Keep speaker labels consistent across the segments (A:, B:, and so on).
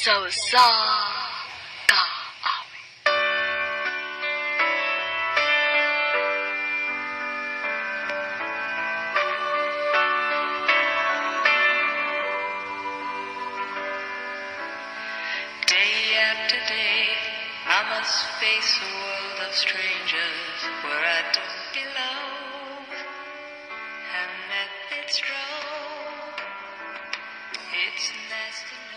A: So ka awit.
B: Day after day, I must face a world of strangers where I don't belong. And at its draw, it's nice to know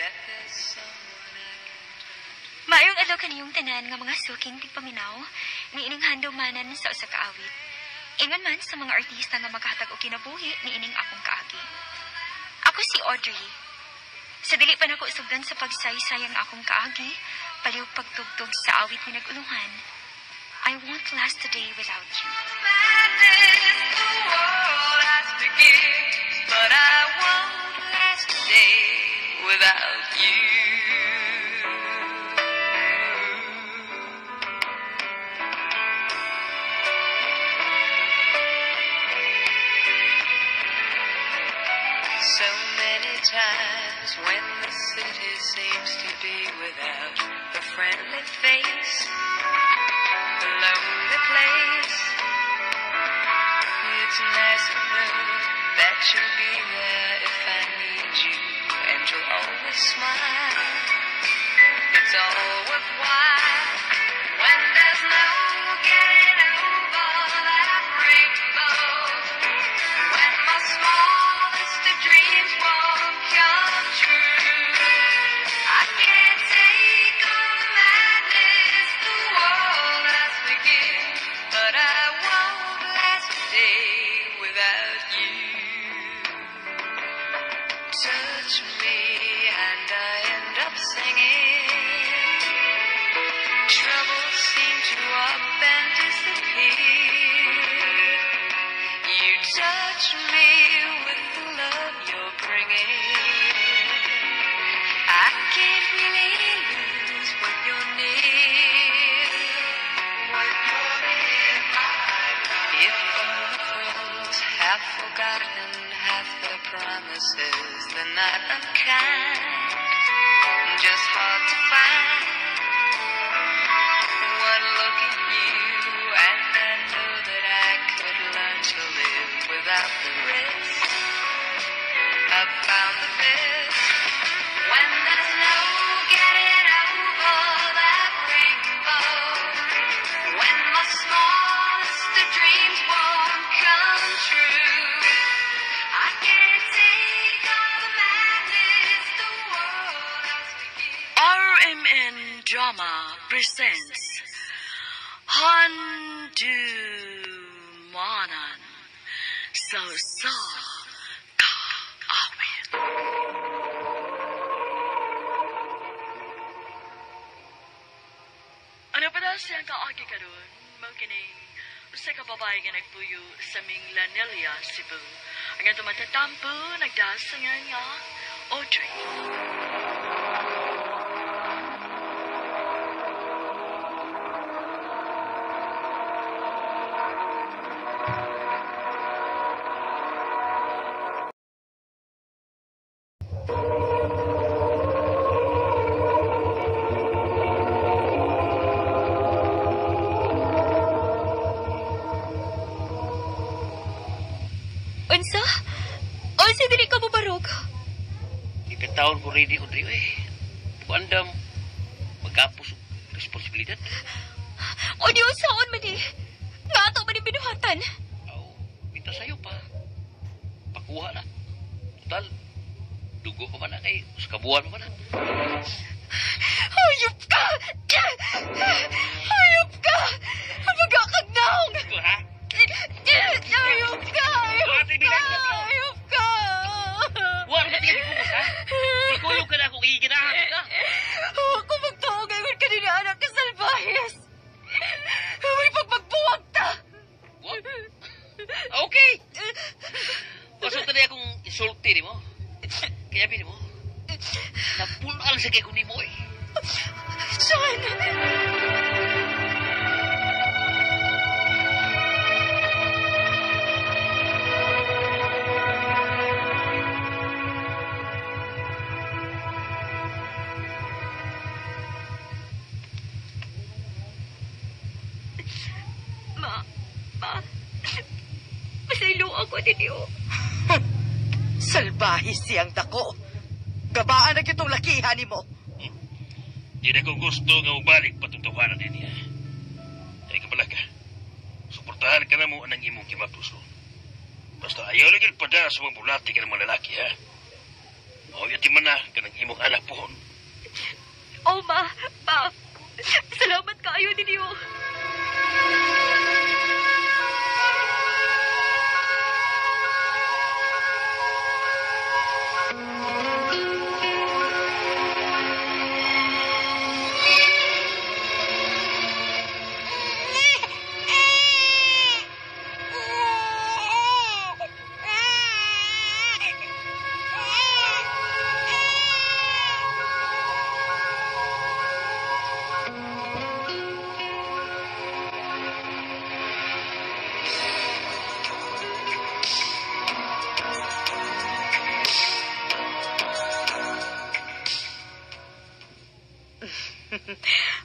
B: that there's someone I can turn to.
C: Maayong adlaw kaniyong tanan nga mga suking tigpaminaw, niining handawmanan sa usa ka awit. Ingon man sa mga artista nga maghatag og kinabuhi niining akong kaagi. Ako si Audrey. Sa dili pa nako sugdan sa pagsaysayang akong kaagi, paliw pagtugtog sa awit ni naguluhan. I won't last a day without you.
B: Madness, the world has to give, but I won't last a day without you. So many times when the city seems to be without a friendly face, a lonely place, it's nice to know that you'll be there if I need you, and you'll always smile. It's all worthwhile when there's no getting over that rainbow. When my smallest of dreams won't come true, I can't take all the madness the world has to give, but I won't last a day without you. Touch me and I end up singing. Troubles seem to up and disappear. You touch me with the love you're bringing. I can't really lose when you're near. When you're near my love. If all the friends have forgotten half their promises, then not unkind, just hard to find. One look at you and I know that I could learn to live without the rest. I've found the best when there's no getting over that rainbow. When my smallest of dreams won't come true, I can't take all the madness the world has to give.
A: RMN Drama presents Handumanan So ka awit. Ano pa daw siyang kaagi karon? Mangkining usa ka babae nga nagpuyo sa Minglanelia, Cebu. Ang atong matatampo nagdasangan nga Audrey.
C: Unsa dili ka mubarog?
D: Ikataon ko ready ko driyo eh. Kuandam, magkapos responsibilidad.
C: O di unsaon man eh. Nga ato man yung binuhatan.
D: Aw, kita sa'yo pa. Pakuha na. Total, dugo pa man na kay kabuhan pa man na.
C: Hayop ka! Hayop ka! Magkakagnaong!
D: Ito ha?
C: Hayop ka! Hayop ka! Hayop ka!
D: Huwag ba tingin ko ha? Ikuyog ka na kung iginahan ka.
C: Ako magtuog ngayon ka din anak ka salbahes. May pagpagbuwag ta!
D: What? Okay. Pasok na akong isulti ni mo. Kaya bini mo, napulaan sa kay kunin mo eh.
C: Sean! ko, Didio.
E: Salbahi siyang dako. Gabaan na kitong lakihan ni mo.
F: Di na ko gusto nga ubalik patutuhanan din niya. Ay kabala ka. Suportahan ka na mo anang imong kimapuso. Basta ayaw lagi pada sa mga bulati ka ng mga lalaki, ha? O yati man na ka ng imong anak pohon.
C: Oh, ma. Salamat kaayo, Didio.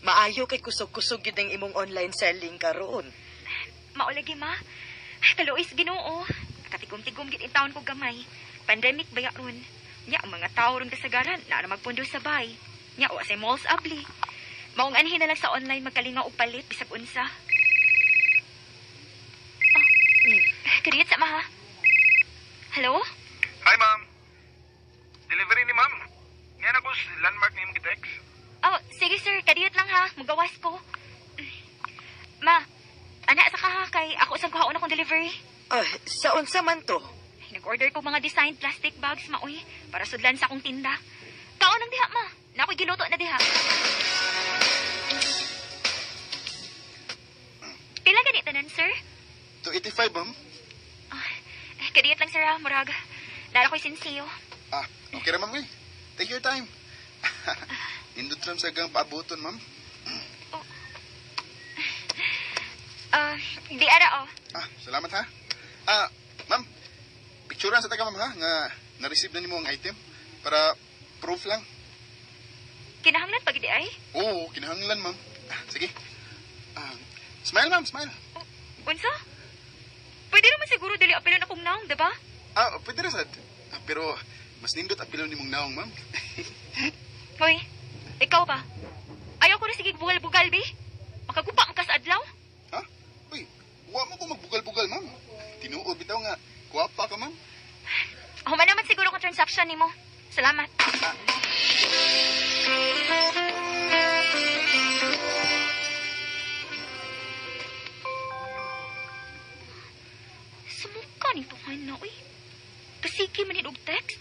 E: Maayo kay kusog-kusog yun ang imong online selling karon.
C: Maulagi, ma. Ay, kaluoy Ginoo. Katigom-tigom gid in taon ko gamay. Pandemic baya ron. Nya ang mga tao ron kasagaran na magpundo sa bay. Nya wa say malls abli. Maong anhin na lang sa online magkalingaw og palit bisag unsa. Kadiyat sa ma, ha? Hello?
G: Hi, ma'am. Delivery ni ma'am. Yan ako sa landmark ni mong text.
C: Oh, sige sir, kadiyot lang ha. Magawas ko. Ma, anak sa ka ha, kay ako isang kuhaon akong delivery.
E: Sa unsa man to?
C: Nag-order ko mga designed plastic bags, maoy, para sudlan sa akong tinda. Kaon ang diha, ma. Na ako'y giluto na diha. Pila ganit tanan, sir?
G: 285, ma'am.
C: Kadiyot lang, sir, ha, murag. Lala ko'y sinsiyo.
G: Okay na, ma'am. Take your time. Indot lang sa gang paabuton, ma'am.
C: Di ara, oh.
G: Salamat, ha. Ma'am, picturean sa taga, ma'am, ha, nga na-receive na ni mo ang item para proof lang.
C: Kinahanglan pag di ay?
G: Oo, kinahanglan, ma'am. Sige. Smile, ma'am, smile.
C: Unsa? Pwede naman siguro dili apilon akong naong, diba?
G: Pwede rin, sad. Pero mas nindot apilon ni mong naong, ma'am.
C: Hoy, ikaw ba? Ayaw ko na sige bugal-bugal, be. Makagupa ang kasadlaw.
G: Ha? Uy, huwag mo ko magbugal-bugal, ma'am. Tinuod bitaw nga. Kuwapa ka, ma'am.
C: Human naman siguro kung transaction ni mo. Salamat. Sumuka nito ka na, uy. Kasiki man og text.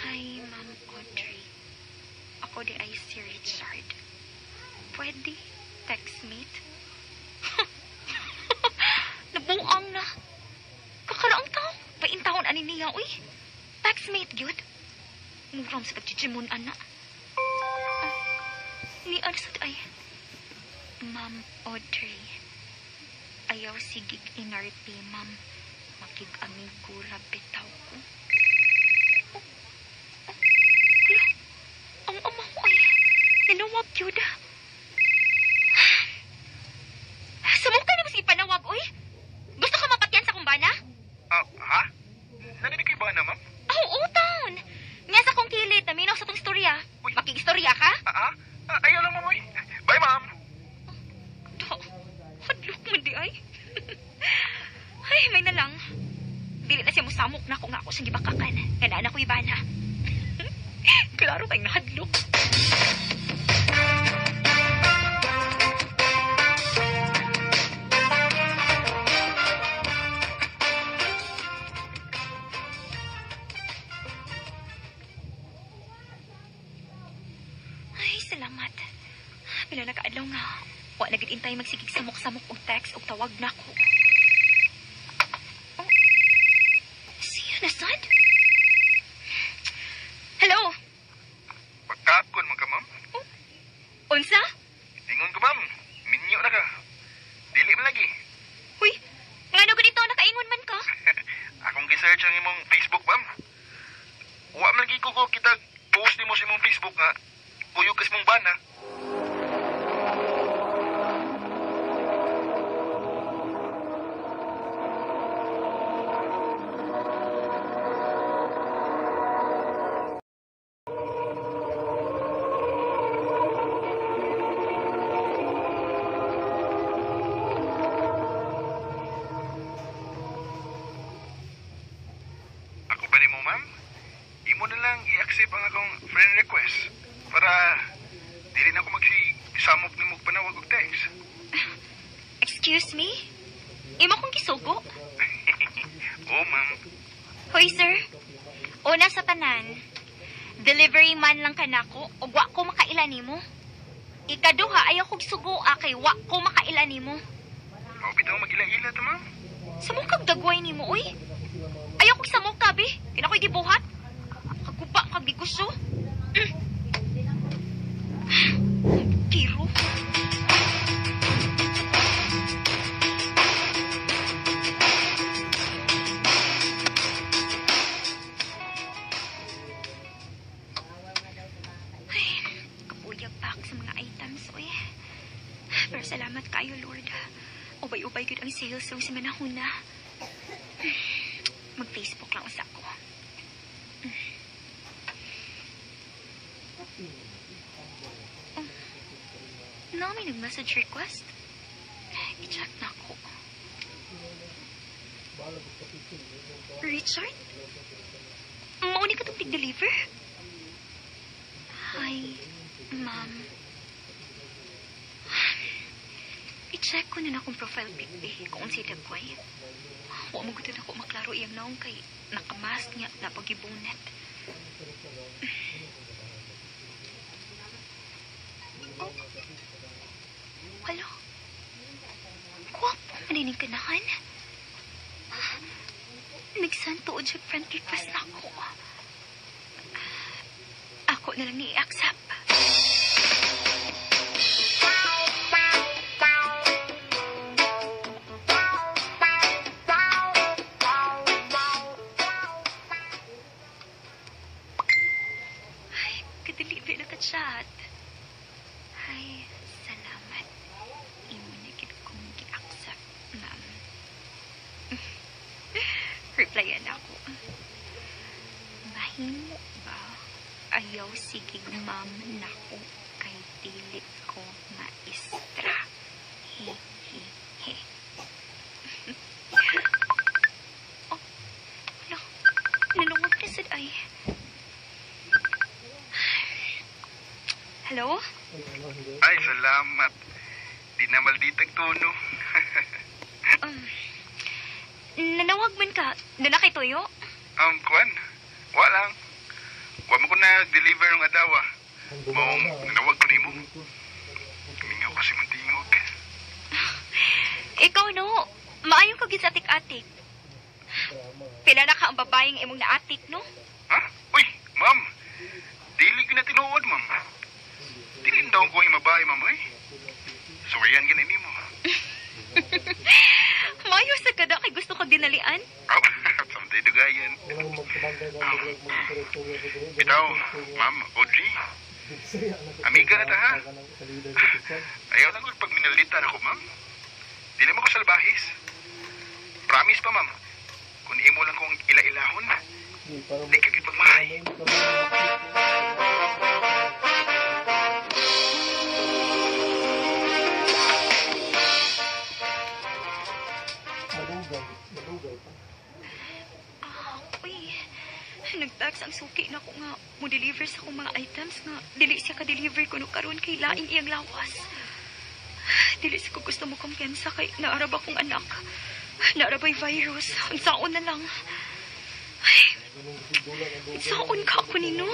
C: Hi, Ma'am Audrey. Ako di ay si Richard. Pwede textmate? Nabuang na. Kakaraang tao. Paintahon ani niya, uy. Textmate, gyud. Muram sa pagchichimon, ana. Ni Arsad ay... Ma'am Audrey. Ayaw sigig inarti, ma'am. Makig-amigura bitaw ko. Ang ama ko ay ninawag yun. Sumungka na mas ipanawag, oy. Gusto ka mapatyan sa kumbana?
G: Ha? Naninig kayo ba na, ma'am?
C: Oo, taon. Nga sa kong kilid, naminaw sa tong istorya. Makig-istorya ka?
G: Ayaw lang, ma'am, oy. Bye, ma'am.
C: Hadlok man di ay. Ay, may na lang. Dili na siya musamok na kung ako siyang gibakakan. Ganaan ako ibana. Klaro kayong nahadlok. Ay, salamat. Bila nakaadlaw nga. Wa nagitintay magsigig samok-samok og text og tawag na ko. Oh. Siya na, son? Hello?
G: Pagkakon man ka, ma'am.
C: Unsa?
G: Ingon ko, ma'am. Minyo na ka. Dili man lagi.
C: Huy, nga no ganito, nakaingon man ka?
G: Akong gisearch ang imong Facebook, ma'am. Wa man lagi ko kita post ni mo sa imong Facebook nga. Kuyog kas mong bana.
C: Excuse me? Imo kong gisugo?
G: Oo, ma'am.
C: Hoy, sir. Una sa tanan, delivery man lang ka nako o wa ko makailan nimo. Ikaduha, ayaw kong sugo kay wa ko makailan nimo.
G: Mao bitaw magila-ila ta, ma'am.
C: Samukag dagway nimo, uy. Ayaw kong samukag, be. Kina ko'y gibuhat. Kaguba, kagigusto. Tiro. Pero salamat kayo, Lord. Ubay-ubay gud ang sales so si manahon na. Mag-Facebook lang usa ko. No, may nag-message request. I-check na ako. Richard? Mauni ka itong tig-deliver? Hi, ma'am. I-check ko na akong profile pic kung si Dagway. Huwag mo gudod ako maklaro iyang naong kay nakamask niya na pag-ibunet. Oh. Hello? Guwapo maninig ka nahan? Nagsanto o dyan friend request na ako. Ako na lang ni-accept. Kadeliver na ka-chat. Ay, salamat. Imunigit kong gi-accept, ma'am. Replyan ako. Mahimo ba? Ayaw sige ma'am nako kay dili ko maistra. He, he, he. Oh, no. Nanungod na sad ay. Hello?
G: Ay, salamat. Di na malditag tono.
C: Nanawag man ka. Doon na kay Toyo?
G: Kwan? Walang. Wa mo ko nag-deliver ng adawa. Maong nanawag ko nimo. Mingaw kasi mong tingog.
C: Ikaw no, maayong kagit sa atik-atik. Pila na ka ang babaeng imong naatik, no?
G: Ha? Uy, ma'am. Dili ko na tinuod, ma'am. Dili daw ko yung mabahay, ma'am, eh. Suwayan ka na nimo.
C: Mayo sa kada kay gusto kag dinalian.
G: Samtay dugayan. Bitaw, ma'am, Audrey. Amiga na ta, ha? Ayaw lang kung pag minalitan ako, ma'am. Di naman ko salbahis. Promise pa, ma'am. Kung imo lang kong ila-ilahon, di ka kitpagmahay.
C: Nagtags ang suki na ko nga mo deliver sa akong mga items nga dili siya ka-deliver ko no karon kay lain iyang lawas. Dili siya ko gusto mo kumpiyansa kay naarab akong anak. Naarabay virus. Ang saon na lang. Ay, saon ka ako nino?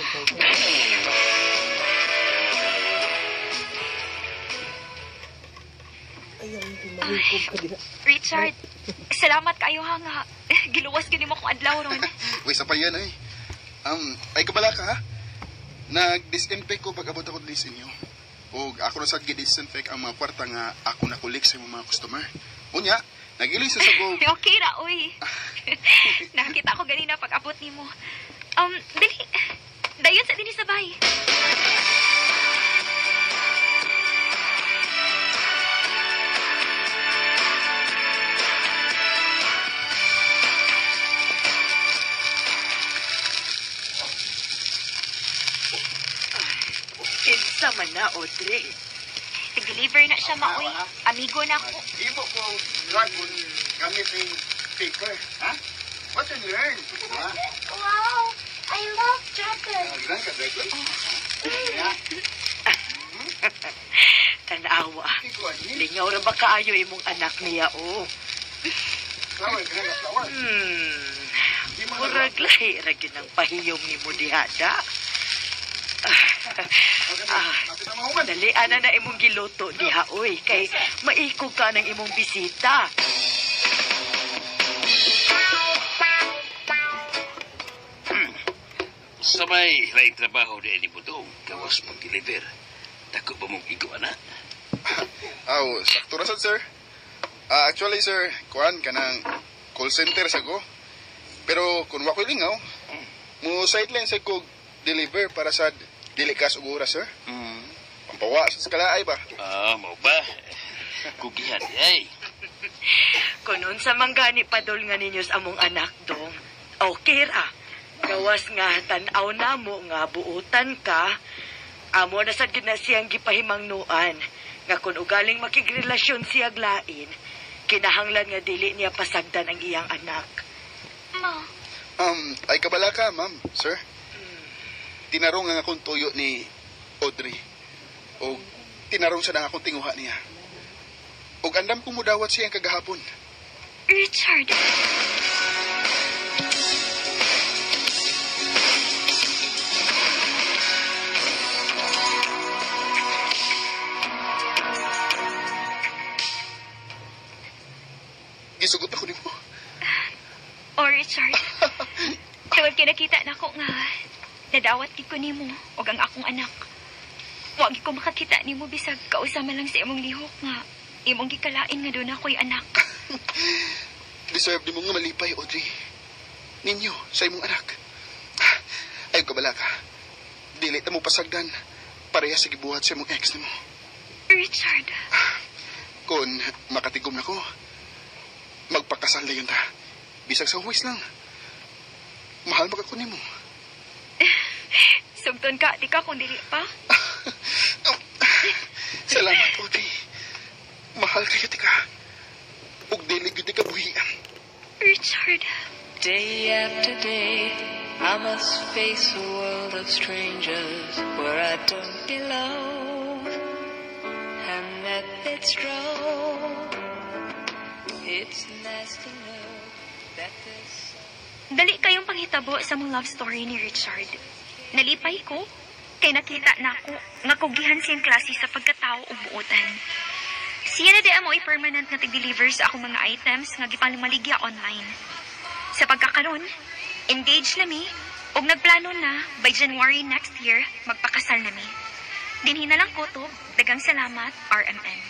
C: Richard, salamat kayo ha nga. Giluwas gini mo kong adlaw ron.
H: Uy, sa pa yan eh. Ay kabala ka ha? Nag-disinfect ko pag abot ako din sa inyo. O ako na sa gi-disinfect ang mga kwarta nga ako nakulik sa mga customer. Unya, nagilis sa ko.
C: Okay ra, uy. Nakita ko ganina pag abot ni mo. Dali. Dayon sa din sa bahay.
E: Kinsa man na, Audrey.
C: Nag-deliver na siya, maoy. Amigo na ako.
H: Ibo ko dragon gamit ng paper. Ha? What you learn? Ha?
C: Wow! I love dragon.
H: Ilan ka dragon?
E: Tanawa. Lingaw ra ba kaayo imong anak niya, oh? Murag lahi ra gyud ang pahiyom ni mo dihada. Dalian na imong giluto diha, oy. Kay maikog ka ng imong bisita.
F: Sa may lain trabaho di mo doon, gawas mag-deliver. Dako ba mong igo, anak?
H: Sakto ra sad, sir. Actually, sir, kuan ka ng call center sa ko. Pero kung wako'y lingaw, mo sideline sa ko deliver para sa dilikas ug oras, sir. Pampawa sa kalaay ba?
F: Mau ba? Kugihan, ay.
E: Kunon sa manggani padol nga ninyo sa among anak dong. Okay ra. Gawas nga tan-aw na mo nga buutan ka. Amo na sad gyud na siyang gipahimangnuan nga kun ugaling makigrelasyon siya glain, kinahanglan nga dili niya pasagdan ang iyang anak.
C: Ma.
H: Ay kabala ka, ma'am, sir. Tinarong nga akong tuyo ni Audrey. O tinarong sa nga akong tinguha niya. O andam kong mudawat siyang kagahapon.
C: Richard.
H: Gisugot ako nimo.
C: Richard. Tawag kinakita na ko nga. Nadawat gid ko nimo og ang akong anak. Wa gid ko makakita nimo bisag kausama lang sa imong lihok nga imong gikalain nga doon ako'y anak.
H: Deserve nimo nga malipay, Audrey. Ninyo sa imong anak. Ay kabala ka. Dili ta mo pasagdan pareha sa gibuhat sa imong ex nimo.
C: Richard.
H: Kung makatigom na ko, magpakasal na yun ta. Bisag sa huwis lang. Mahal mag ako nimo.
C: Sugton ka, di ka kung dili pa.
H: Salamat, Audrey. Mahal kayo, tika. Ug dili gyud ka buhian.
C: Richard.
B: Day after day, I must face a world of strangers where I don't belong. And that it's wrong. It's nice to know that this...
C: Dali kayong panghitabo sa mong love story ni Richard. Nalipay ko, kay nakita na ako nga kugihan siyang klase sa pagkatao o buotan. Siya na di mo i-permanent nga tig-deliver sa akong mga items nga gipalumaligya online. Sa pagkakaroon, engaged na mi, ug nagplano na by January next year, magpakasal na mi. Dinhi na lang ko to, dagang salamat, RMN.